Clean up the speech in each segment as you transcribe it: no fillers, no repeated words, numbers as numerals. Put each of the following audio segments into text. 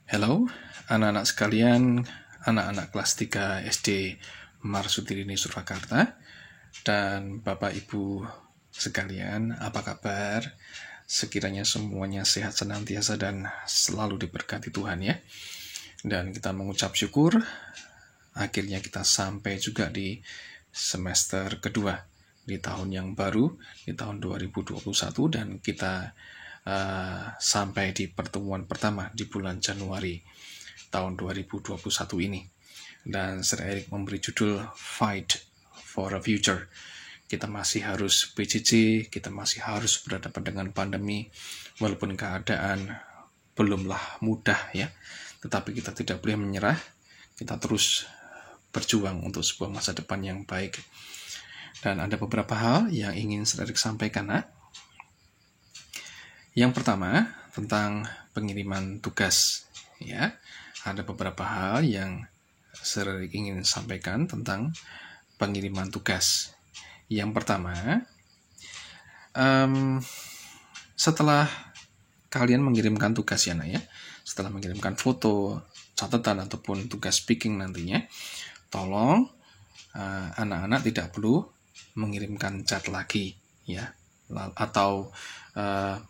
Halo, anak-anak sekalian, anak-anak kelas 3 SD Marsudirini Surakarta, dan Bapak Ibu sekalian, apa kabar? Sekiranya semuanya sehat senantiasa dan selalu diberkati Tuhan ya. Dan kita mengucap syukur, akhirnya kita sampai juga di semester kedua di tahun yang baru, di tahun 2021, dan kita sampai di pertemuan pertama di bulan Januari tahun 2021 ini. Dan Sir Eric memberi judul Fight for a Future. Kita masih harus PJJ, kita masih harus berhadapan dengan pandemi, walaupun keadaan belumlah mudah ya, tetapi kita tidak boleh menyerah, kita terus berjuang untuk sebuah masa depan yang baik. Dan ada beberapa hal yang ingin Sir Eric sampaikan, nak. Yang pertama, tentang pengiriman tugas. Ya, ada beberapa hal yang Sir ingin sampaikan tentang pengiriman tugas. Yang pertama, setelah kalian mengirimkan tugas ya, nak ya, setelah mengirimkan foto, catatan ataupun tugas speaking nantinya, tolong anak-anak tidak perlu mengirimkan chat lagi ya, atau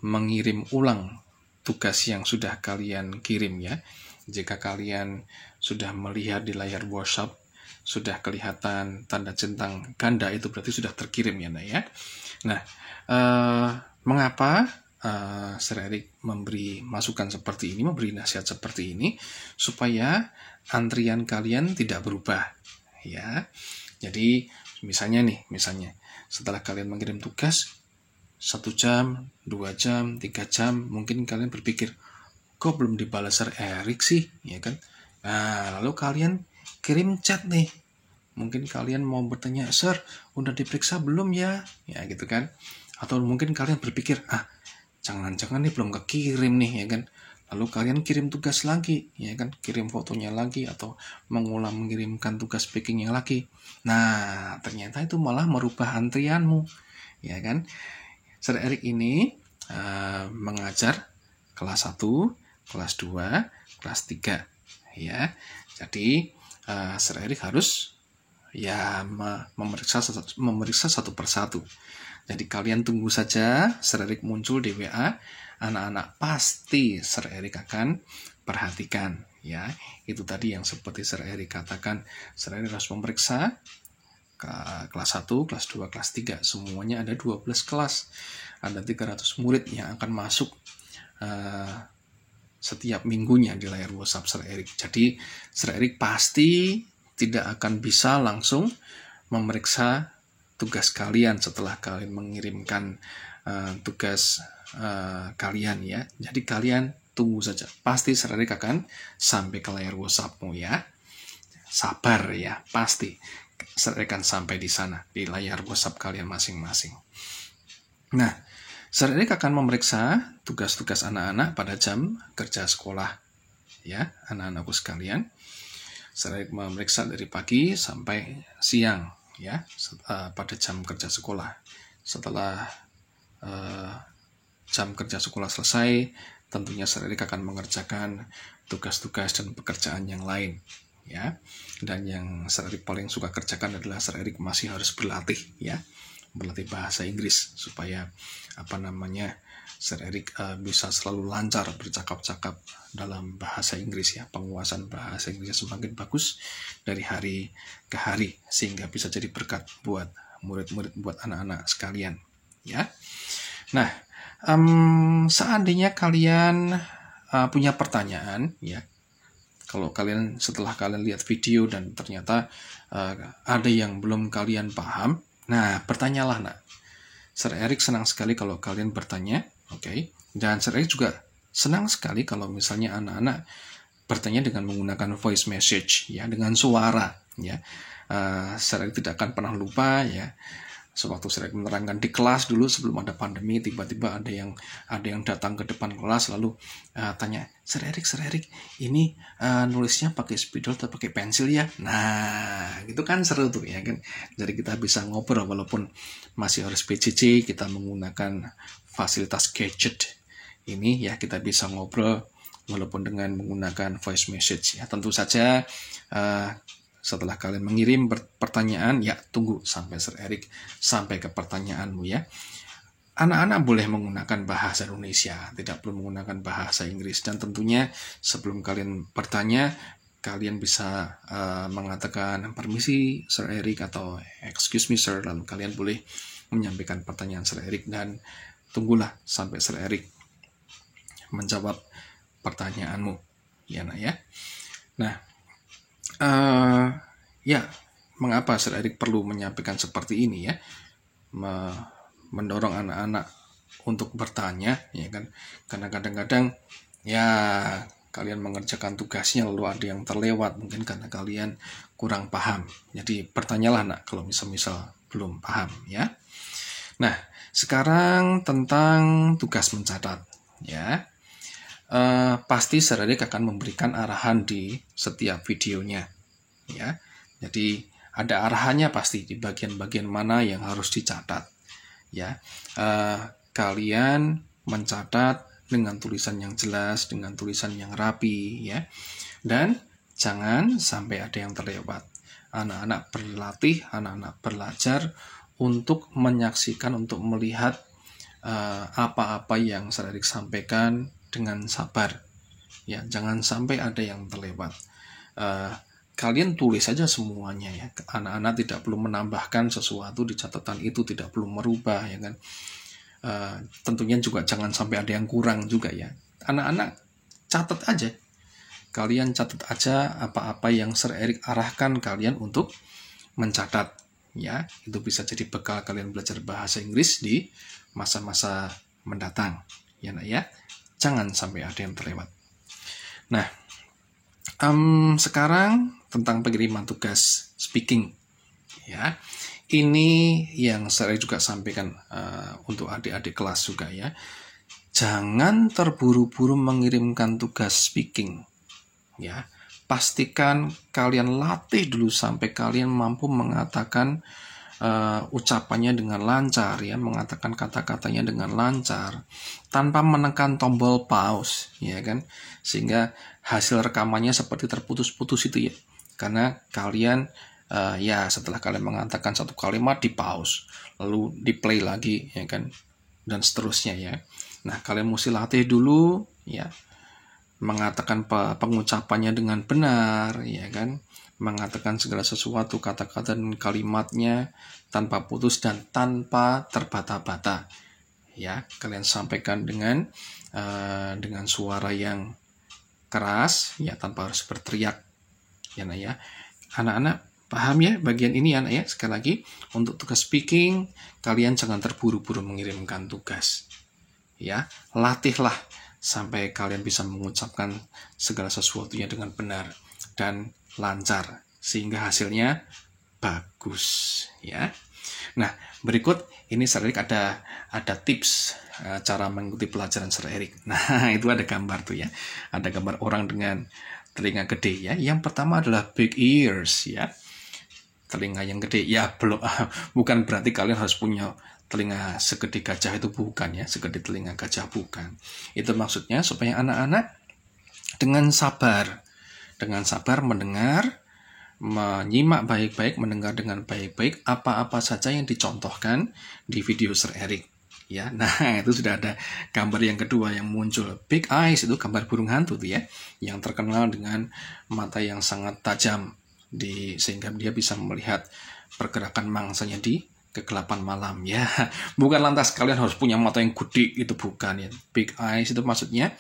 mengirim ulang tugas yang sudah kalian kirim ya. Jika kalian sudah melihat di layar WhatsApp sudah kelihatan tanda centang ganda, itu berarti sudah terkirim ya, nak ya. Nah, mengapa Sir Eric memberi masukan seperti ini, memberi nasihat seperti ini, supaya antrian kalian tidak berubah ya. Jadi misalnya setelah kalian mengirim tugas 1 jam, 2 jam, 3 jam, mungkin kalian berpikir, kok belum dibalas Sir Eric sih, ya kan? Nah, lalu kalian kirim chat nih. Mungkin kalian mau bertanya, Sir, udah diperiksa belum ya? Ya gitu kan? Atau mungkin kalian berpikir, jangan-jangan nih belum kekirim nih, ya kan? Lalu kalian kirim tugas lagi, ya kan? Kirim fotonya lagi, atau mengirimkan tugas speakingnya lagi. Nah, ternyata itu malah merubah antrianmu, ya kan? Sir Eric ini mengajar kelas 1, kelas 2, kelas 3 ya. Jadi Sir Eric harus ya memeriksa satu persatu. Jadi kalian tunggu saja Sir Eric muncul di WA, anak-anak pasti Sir Eric akan perhatikan ya. Itu tadi yang seperti Sir Eric katakan, Sir Eric harus memeriksa kelas 1, kelas 2, kelas 3, semuanya ada 12 kelas, ada 300 murid yang akan masuk setiap minggunya di layar WhatsApp Sir Eric. Jadi Sir Eric pasti tidak akan bisa langsung memeriksa tugas kalian setelah kalian mengirimkan tugas kalian ya. Jadi kalian tunggu saja, pasti Sir Eric akan sampai ke layar WhatsAppmu ya. Sabar ya, pasti Sir Eric akan sampai di sana, di layar WhatsApp kalian masing-masing. Nah, Sir Eric akan memeriksa tugas-tugas anak-anak pada jam kerja sekolah ya, anak-anakku sekalian. Sir Eric memeriksa dari pagi sampai siang ya, pada jam kerja sekolah. Setelah jam kerja sekolah selesai, tentunya Sir Eric akan mengerjakan tugas-tugas dan pekerjaan yang lain ya. Dan yang Sir Eric paling suka kerjakan adalah Sir Eric masih harus berlatih ya, berlatih bahasa Inggris supaya Sir Eric bisa selalu lancar bercakap-cakap dalam bahasa Inggris ya. Penguasaan bahasa Inggrisnya semakin bagus dari hari ke hari, sehingga bisa jadi berkat buat murid-murid, buat anak-anak sekalian ya. Nah, seandainya kalian punya pertanyaan ya, kalau kalian setelah kalian lihat video dan ternyata ada yang belum kalian paham, nah bertanyalah, nak. Sir Eric senang sekali kalau kalian bertanya, oke? Dan Sir Eric juga senang sekali kalau misalnya anak-anak bertanya dengan menggunakan voice message ya, dengan suara ya. Sir Eric tidak akan pernah lupa ya. Sewaktu Sir Eric menerangkan di kelas dulu sebelum ada pandemi, tiba-tiba ada yang datang ke depan kelas lalu tanya, Sir Eric, ini nulisnya pakai spidol atau pakai pensil ya? Nah, gitu kan seru tuh ya kan. Jadi kita bisa ngobrol walaupun masih harus PJJ, kita menggunakan fasilitas gadget ini ya, kita bisa ngobrol walaupun dengan menggunakan voice message ya. Tentu saja setelah kalian mengirim pertanyaan, ya tunggu sampai Sir Erik sampai ke pertanyaanmu ya. Anak-anak boleh menggunakan bahasa Indonesia, tidak perlu menggunakan bahasa Inggris. Dan tentunya sebelum kalian bertanya, kalian bisa mengatakan permisi Sir Erik atau excuse me sir, lalu kalian boleh menyampaikan pertanyaan Sir Erik dan tunggulah sampai Sir Erik menjawab pertanyaanmu ya nak ya. Nah ya mengapa Sir Erik perlu menyampaikan seperti ini ya, mendorong anak-anak untuk bertanya ya kan, karena kadang-kadang ya kalian mengerjakan tugasnya lalu ada yang terlewat mungkin karena kalian kurang paham. Jadi bertanyalah nak kalau misal belum paham ya. Nah sekarang tentang tugas mencatat ya. Pasti Sir Erik akan memberikan arahan di setiap videonya ya. Jadi ada arahannya pasti di bagian-bagian mana yang harus dicatat ya. Kalian mencatat dengan tulisan yang jelas, dengan tulisan yang rapi ya. Dan jangan sampai ada yang terlewat. Anak-anak berlatih, anak-anak belajar untuk menyaksikan, untuk melihat apa-apa yang Sir Erik sampaikan dengan sabar. Ya, jangan sampai ada yang terlewat. Kalian tulis saja semuanya ya. Anak-anak tidak perlu menambahkan sesuatu di catatan itu, tidak perlu merubah ya kan. Tentunya juga jangan sampai ada yang kurang juga ya. Anak-anak catat aja. Kalian catat aja apa-apa yang Sir Erik arahkan kalian untuk mencatat ya. Itu bisa jadi bekal kalian belajar bahasa Inggris di masa-masa mendatang ya nak ya. Jangan sampai ada yang terlewat. Nah, sekarang tentang pengiriman tugas speaking ya. Ini yang saya juga sampaikan untuk adik-adik kelas juga ya. Jangan terburu-buru mengirimkan tugas speaking ya. Pastikan kalian latih dulu sampai kalian mampu mengatakan ucapannya dengan lancar ya, mengatakan kata-katanya dengan lancar tanpa menekan tombol pause ya kan, sehingga hasil rekamannya seperti terputus-putus itu ya, karena kalian ya setelah kalian mengatakan satu kalimat di pause lalu di play lagi ya kan, dan seterusnya ya. Nah kalian mesti latih dulu ya, mengatakan pengucapannya dengan benar ya kan, mengatakan segala sesuatu kata-kata dan kalimatnya tanpa putus dan tanpa terbata-bata ya. Kalian sampaikan dengan suara yang keras ya, tanpa harus berteriak ya nak ya. Anak-anak paham ya bagian ini anak ya. Sekali lagi untuk tugas speaking kalian jangan terburu-buru mengirimkan tugas ya. Latihlah sampai kalian bisa mengucapkan segala sesuatunya dengan benar dan lancar sehingga hasilnya bagus ya. Nah berikut ini Sir Erik ada tips cara mengikuti pelajaran Sir Erik. Nah itu ada gambar tuh ya, ada gambar orang dengan telinga gede ya. Yang pertama adalah big ears ya, telinga yang gede ya. Bukan berarti kalian harus punya telinga segede gajah, itu bukan ya, segede telinga gajah bukan. Itu maksudnya supaya anak-anak dengan sabar mendengar, menyimak baik-baik, mendengar dengan baik-baik apa-apa saja yang dicontohkan di video Sir Erik ya. Nah itu sudah ada gambar yang kedua yang muncul, big eyes, itu gambar burung hantu tuh ya, yang terkenal dengan mata yang sangat tajam sehingga dia bisa melihat pergerakan mangsanya di kegelapan malam ya. Bukan lantas kalian harus punya mata yang gede, itu bukan ya. Big eyes itu maksudnya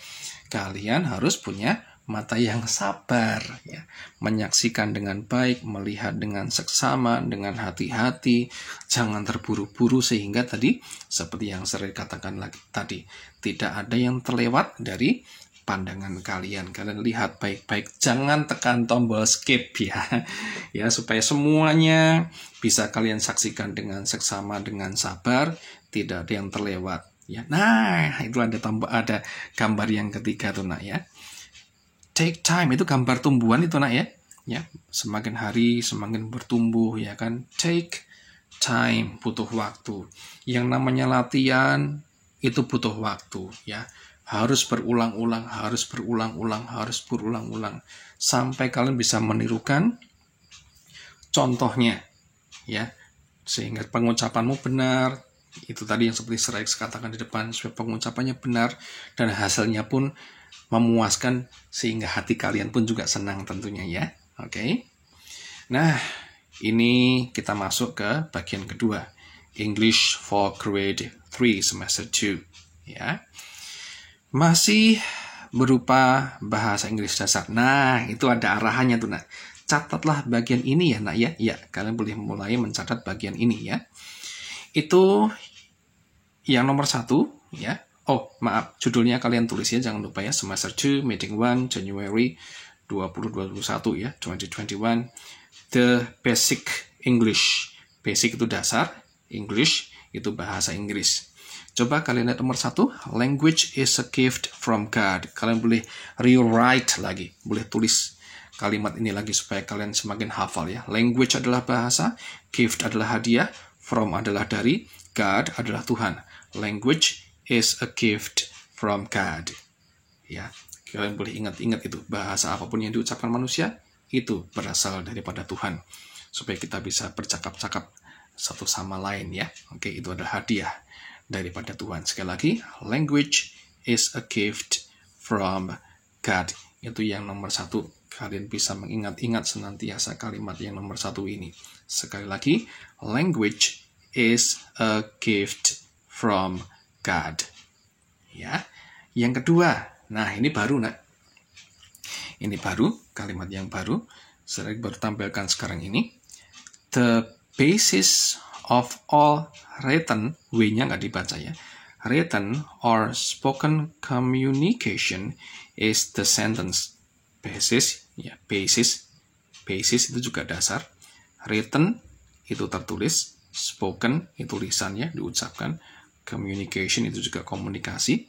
kalian harus punya mata yang sabar ya, menyaksikan dengan baik, melihat dengan seksama, dengan hati-hati, jangan terburu-buru sehingga tadi seperti yang sering katakan lagi tadi, tidak ada yang terlewat dari pandangan kalian. Kalian lihat baik-baik, jangan tekan tombol skip ya. Ya supaya semuanya bisa kalian saksikan dengan seksama, dengan sabar, tidak ada yang terlewat ya. Nah, itu ada gambar yang ketiga tuh nak ya. Take time, itu gambar tumbuhan itu nak ya. Ya, semakin hari semakin bertumbuh ya kan. Take time, butuh waktu. Yang namanya latihan itu butuh waktu ya. Harus berulang-ulang, harus berulang-ulang, harus berulang-ulang. Sampai kalian bisa menirukan contohnya, ya. Sehingga pengucapanmu benar. Itu tadi yang seperti Sir Alex katakan di depan, supaya pengucapannya benar dan hasilnya pun memuaskan sehingga hati kalian pun juga senang tentunya ya. Oke. Nah, ini kita masuk ke bagian kedua. English for Grade 3 Semester 2 ya. Masih berupa bahasa Inggris dasar. Nah, itu ada arahannya tuh, Nak. Catatlah bagian ini ya, Nak ya. Ya, kalian boleh mulai mencatat bagian ini ya. Itu yang nomor 1 ya. Oh, maaf, judulnya kalian tulis ya, jangan lupa ya. Semester 2, Meeting 1, January 2021 ya, 2021. The Basic English. Basic itu dasar, English itu bahasa Inggris. Coba kalian lihat nomor 1, language is a gift from God. Kalian boleh rewrite lagi, boleh tulis kalimat ini lagi supaya kalian semakin hafal ya. Language adalah bahasa, gift adalah hadiah, from adalah dari, God adalah Tuhan. Language is a gift from God. Ya, kalian boleh ingat-ingat itu, bahasa apapun yang diucapkan manusia itu berasal daripada Tuhan. Supaya kita bisa bercakap-cakap satu sama lain ya. Oke, itu adalah hadiah daripada Tuhan. Sekali lagi, language is a gift from God. Itu yang nomor 1. Kalian bisa mengingat-ingat senantiasa kalimat yang nomor 1 ini. Sekali lagi, language is a gift from God. Ya. Yang kedua, nah ini baru, Nak. Ini baru, kalimat yang baru. Saya baru tampilkan sekarang ini. The basis of all written, W-nya nggak dibaca ya. Written or spoken communication is the sentence. Basis, ya basis. Basis itu juga dasar. Written itu tertulis. Spoken itu lisannya, diucapkan. Communication itu juga komunikasi.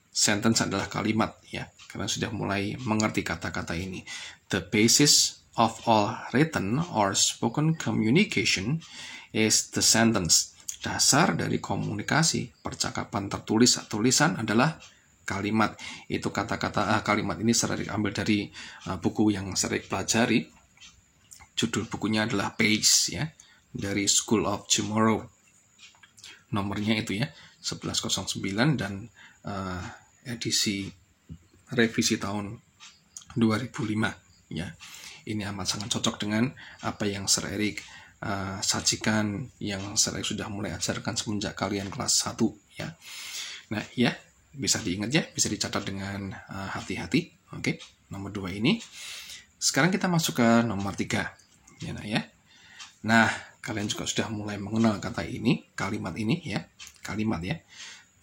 Sentence adalah kalimat ya. Karena sudah mulai mengerti kata-kata ini. The basis of all written or spoken communication is the sentence. Dasar dari komunikasi, percakapan tertulis atau tulisan adalah kalimat. Itu kata-kata kalimat ini saya ambil dari buku yang saya pelajari. Judul bukunya adalah Pace ya, dari School of Tomorrow. Nomornya itu ya, 1109 dan edisi revisi tahun 2005 ya. Ini amat sangat cocok dengan apa yang Sir Eric sajikan, yang Sir Eric sudah mulai ajarkan semenjak kalian kelas 1 ya. Nah ya, bisa diingat ya, bisa dicatat dengan hati-hati. Oke, nomor 2 ini. Sekarang kita masuk ke nomor 3 ya, nah ya. Nah, kalian juga sudah mulai mengenal kata ini, kalimat ini ya, kalimat ya.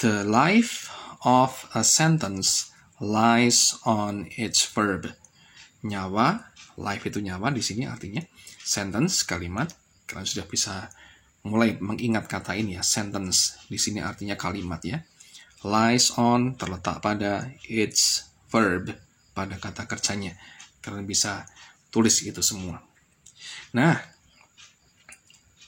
The life of a sentence lies on its verb. Nyawa, life itu nyawa di sini artinya. Sentence, kalimat. Kalian sudah bisa mulai mengingat kata ini ya, sentence. Di sini artinya kalimat ya. Lies on, terletak pada, its verb, pada kata kerjanya. Kalian bisa tulis itu semua. Nah,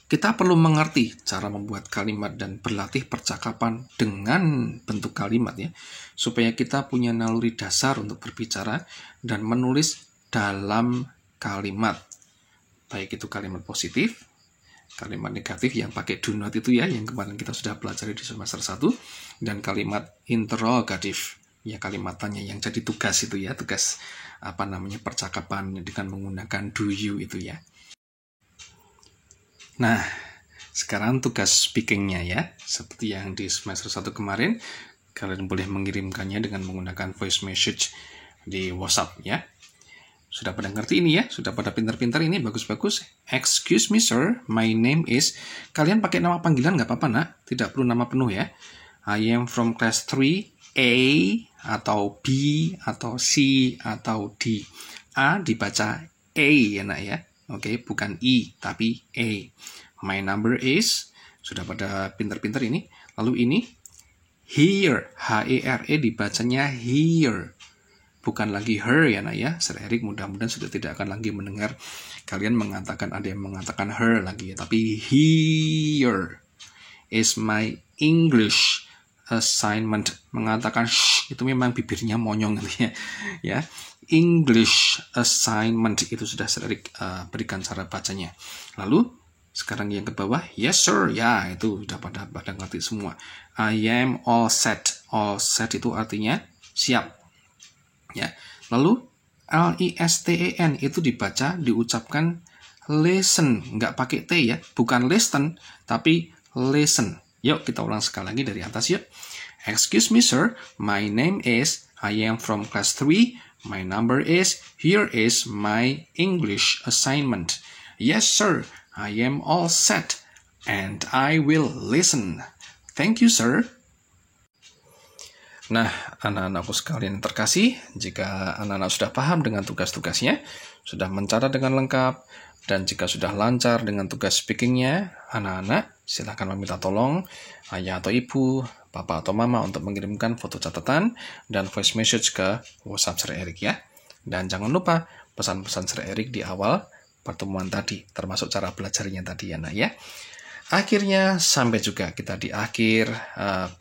kita perlu mengerti cara membuat kalimat dan berlatih percakapan dengan bentuk kalimat ya, supaya kita punya naluri dasar untuk berbicara dan menulis dalam kalimat. Baik itu kalimat positif, kalimat negatif yang pakai do not itu ya, yang kemarin kita sudah pelajari di semester 1, dan kalimat interrogatif, ya kalimat tanya yang jadi tugas itu ya, tugas percakapan dengan menggunakan do you itu ya. Nah, sekarang tugas speakingnya ya, seperti yang di semester 1 kemarin, kalian boleh mengirimkannya dengan menggunakan voice message di WhatsApp ya. Sudah pada ngerti ini ya, sudah pada pintar-pintar ini, bagus-bagus. Excuse me sir, my name is, kalian pakai nama panggilan nggak apa-apa nak, tidak perlu nama penuh ya. I am from class 3, A, atau B, atau C, atau D. A dibaca A ya nak ya. Oke, bukan I, tapi A. My number is, sudah pada pinter-pinter ini. Lalu ini, here, H-E-R-E dibacanya here. Bukan lagi her ya nak ya. Sir Eric mudah-mudahan sudah tidak akan lagi mendengar kalian mengatakan, ada yang mengatakan her lagi ya. Tapi here is my English assignment. Mengatakan shh itu memang bibirnya monyong gitu ya. Ya. English assignment itu sudah saya berikan cara bacanya. Lalu sekarang yang ke bawah, yes sir, ya itu sudah pada ngerti semua. I am all set. All set itu artinya siap. Ya. Lalu listen itu diucapkan listen, nggak pakai T ya, bukan listen, tapi listen. Yuk kita ulang sekali lagi dari atas yuk. Excuse me sir, my name is, I am from class 3, my number is, here is my English assignment. Yes sir, I am all set, and I will listen. Thank you sir. Nah, anak-anakku sekalian terkasih, jika anak-anak sudah paham dengan tugas-tugasnya, sudah mencatat dengan lengkap, dan jika sudah lancar dengan tugas speakingnya, anak-anak silakan meminta tolong ayah atau ibu, papa atau mama untuk mengirimkan foto catatan dan voice message ke WhatsApp Sir Erik ya. Dan jangan lupa pesan-pesan Sir Erik di awal pertemuan tadi, termasuk cara belajarnya tadi ya nak ya. Akhirnya sampai juga kita di akhir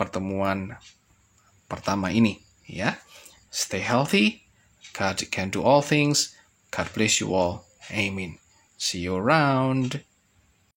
pertemuan pertama ini ya. Stay healthy, God can do all things, God bless you all, amen. See you around.